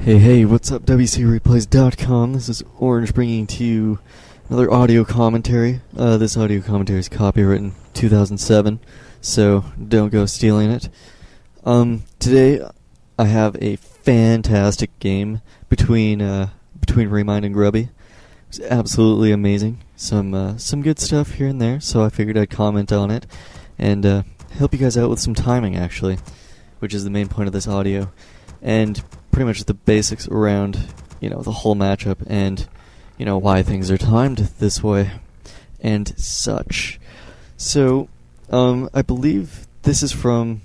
Hey, what's up, WCReplays.com? This is Orange bringing to you another audio commentary. This audio commentary is copywritten 2007, so don't go stealing it. Today I have a fantastic game between Remind and Grubby. It was absolutely amazing. Some good stuff here and there, so I figured I'd comment on it and help you guys out with some timing, actually, which is the main point of this audio. And pretty much the basics around, the whole matchup and, why things are timed this way and such. So, I believe this is from...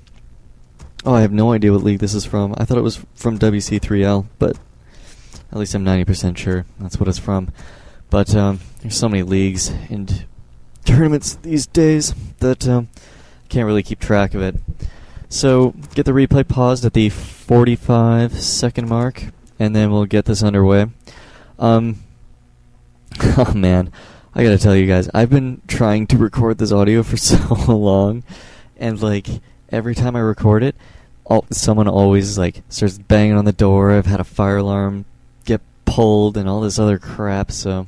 I have no idea what league this is from. I thought it was from WC3L, but at least I'm 90% sure that's what it's from. But there's so many leagues and tournaments these days that I can't really keep track of it. So, get the replay paused at the 45-second mark, and then we'll get this underway. Oh man, I gotta tell you guys, I've been trying to record this audio for so long, and every time I record it, someone always starts banging on the door. I've had a fire alarm get pulled and all this other crap, so,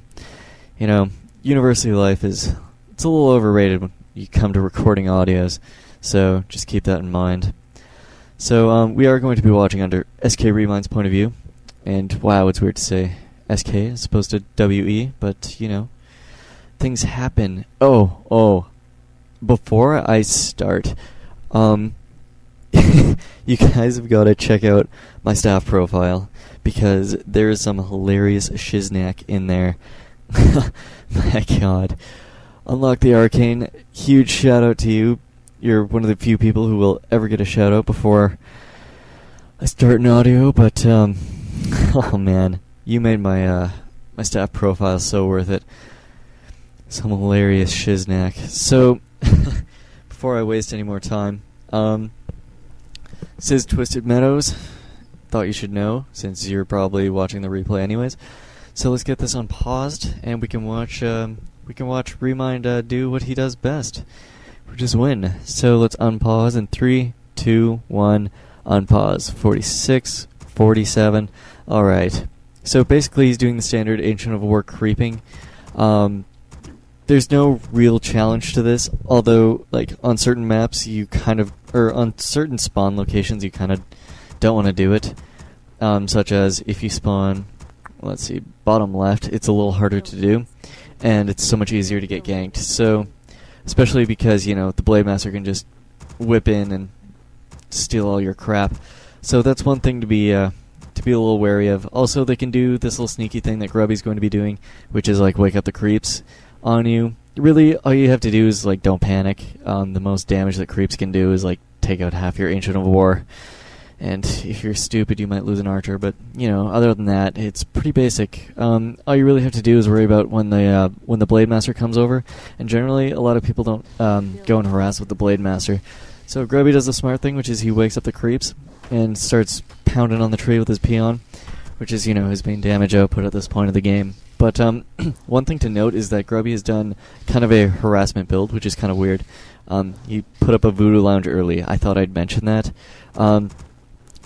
university life it's a little overrated when you come to recording audios. So just keep that in mind. So we are going to be watching under SK Remind's point of view. And wow, it's weird to say SK as opposed to WE, but things happen. Oh. Before I start, you guys have got to check out my staff profile because there is some hilarious shiznak in there. My God. Unlock the Arcane. Huge shout out to you. You're one of the few people who will ever get a shout-out before I start an audio, but, oh man, you made my staff profile so worth it. Some hilarious shiznak. So, before I waste any more time, says Twisted Meadows, thought you should know, since you're probably watching the replay anyways. So let's get this unpaused, and we can watch Remind do what he does best. Just win. So let's unpause in 3, 2, 1, unpause. 46, 47. Alright. So basically he's doing the standard Ancient of War creeping. There's no real challenge to this, although on certain maps on certain spawn locations you kind of don't want to do it. Such as if you spawn, let's see, bottom left, it's a little harder to do, and it's so much easier to get ganked. So especially because, the Blade Master can just whip in and steal all your crap. So that's one thing to be a little wary of. Also, they can do this little sneaky thing that Grubby's going to be doing, which is wake up the creeps on you. Really, all you have to do is don't panic. The most damage that creeps can do is take out half your Ancient of War. And if you're stupid, you might lose an archer. But other than that, it's pretty basic. All you really have to do is worry about when the Blade Master comes over. And generally, a lot of people don't go and harass with the Blade Master. So Grubby does the smart thing, which is he wakes up the creeps and starts pounding on the tree with his peon, which is his main damage output at this point of the game. But one thing to note is that Grubby has done kind of a harassment build, which is kind of weird. He put up a Voodoo Lounge early. I thought I'd mention that.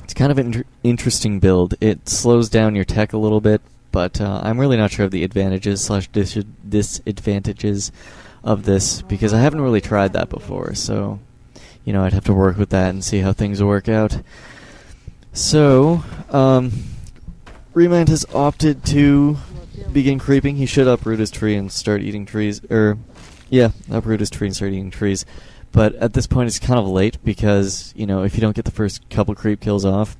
It's kind of an interesting build. It slows down your tech a little bit, but I'm really not sure of the advantages/disadvantages of this, because I haven't really tried that before, so, I'd have to work with that and see how things work out. So, Remind has opted to begin creeping. He should uproot his tree and start eating trees, uproot his tree and start eating trees. But at this point, it's kind of late because, if you don't get the first couple creep kills off,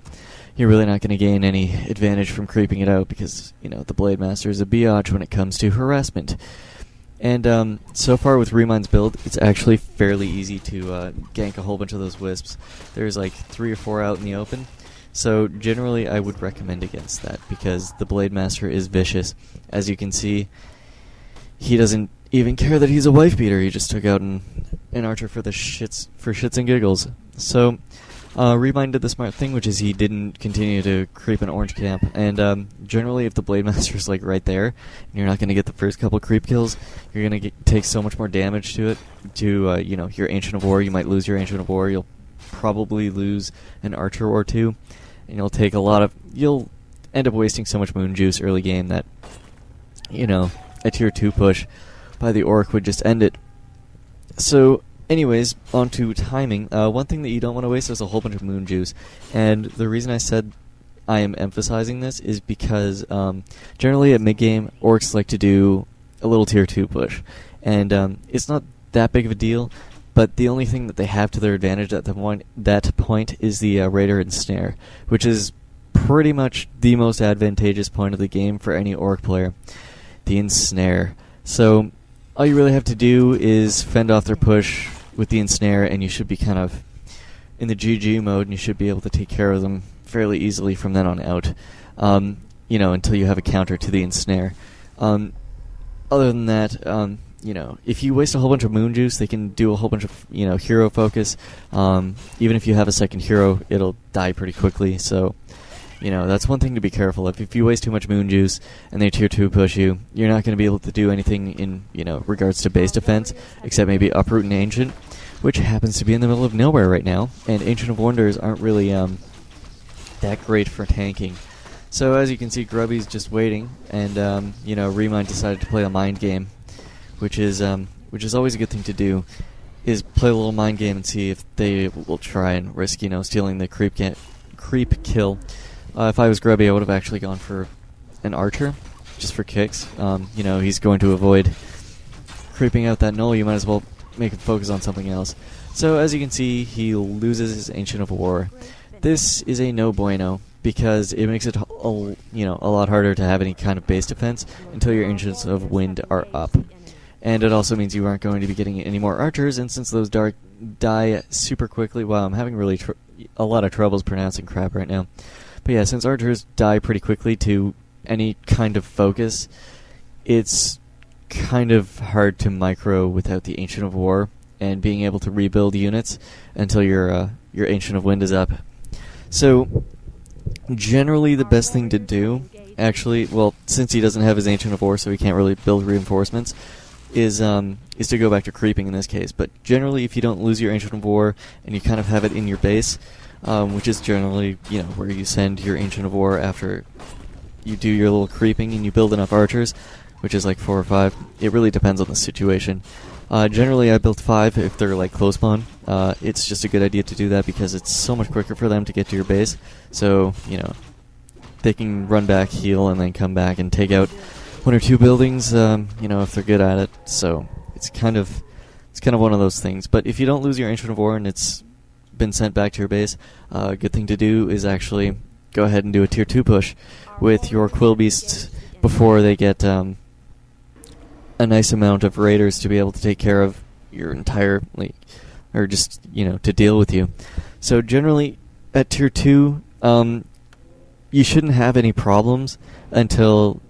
you're really not going to gain any advantage from creeping it out because, the Blade Master is a biatch when it comes to harassment. And so far with Remind's build, it's actually fairly easy to gank a whole bunch of those wisps. There's 3 or 4 out in the open. So generally, I would recommend against that because the Blade Master is vicious. As you can see, he doesn't even care that he's a wife beater. He just took out an archer for shits and giggles. So Remind did the smart thing, which is he didn't continue to creep an orange camp. And generally, if the Blade Master's right there, and you're not going to get the first couple creep kills, you're going to take so much more damage to it. To your Ancient of War, you might lose your Ancient of War. You'll probably lose an archer or two, and you'll take a lot of end up wasting so much moon juice early game that, you know, a tier 2 push by the orc would just end it. So, anyways, on to timing. One thing that you don't want to waste is a whole bunch of moon juice. And the reason I said I am emphasizing this is because generally at mid-game, orcs like to do a little tier 2 push. And it's not that big of a deal, but the only thing that they have to their advantage at that point is the Raider and Snare, which is pretty much the most advantageous point of the game for any orc player. The ensnare. So all you really have to do is fend off their push with the ensnare, and you should be kind of in the GG mode, and you should be able to take care of them fairly easily from then on out, you know, until you have a counter to the ensnare. Other than that, you know, if you waste a whole bunch of moon juice, they can do a whole bunch of, you know, hero focus. Even if you have a second hero, it'll die pretty quickly, so, you know, that's one thing to be careful of. If you waste too much moon juice and they tier 2 push you, you're not going to be able to do anything in, you know, regards to base defense, except maybe Uproot and Ancient, which happens to be in the middle of nowhere right now, and Ancient of Wonders aren't really that great for tanking. So as you can see, Grubby's just waiting, and you know, Remind decided to play a mind game, which is always a good thing to do, is play a little mind game and see if they will try and risk, you know, stealing the creep kill. If I was Grubby, I would have actually gone for an archer, just for kicks. You know, he's going to avoid creeping out that null. You might as well make him focus on something else. So as you can see, he loses his Ancient of War. This is a no bueno, because it makes it you know, a lot harder to have any kind of base defense until your Ancients of Wind are up. And it also means you aren't going to be getting any more archers, and since those die super quickly, wow, I'm having really a lot of troubles pronouncing crap right now. But yeah, since archers die pretty quickly to any kind of focus, it's kind of hard to micro without the Ancient of War and being able to rebuild units until your Ancient of Wind is up. So generally the best thing to do, actually, well, since he doesn't have his Ancient of War, so he can't really build reinforcements, is to go back to creeping in this case. But generally, if you don't lose your Ancient of War and you kind of have it in your base, which is generally, you know, where you send your Ancient of War after you do your little creeping and you build enough archers, which is like 4 or 5. It really depends on the situation. Generally, I built 5 if they're like close spawn. It's just a good idea to do that because it's so much quicker for them to get to your base. So, you know, they can run back, heal, and then come back and take out 1 or 2 buildings, you know, if they're good at it. So it's kind of one of those things. But if you don't lose your Ancient of War and it's been sent back to your base, a good thing to do is actually go ahead and do a tier 2 push with your Quill Beasts before they get a nice amount of raiders to be able to take care of your entire league, or just, you know, to deal with you. So generally at tier 2, you shouldn't have any problems until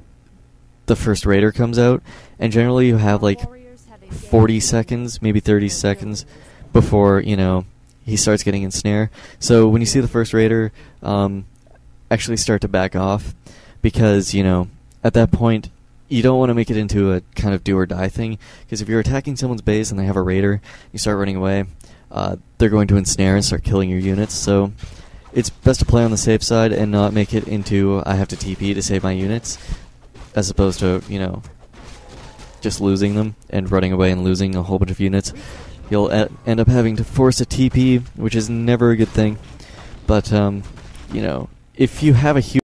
the first raider comes out, and generally you have like 40 seconds, maybe 30 seconds before, you know, he starts getting ensnare. So when you see the first raider, actually start to back off, because, you know, at that point you don't want to make it into a kind of do or die thing, because if you're attacking someone's base and they have a raider, you start running away, they're going to ensnare and start killing your units. So it's best to play on the safe side and not make it into I have to TP to save my units, as opposed to, you know, just losing them and running away and losing a whole bunch of units. You'll end up having to force a TP, which is never a good thing. But, you know, if you have a huge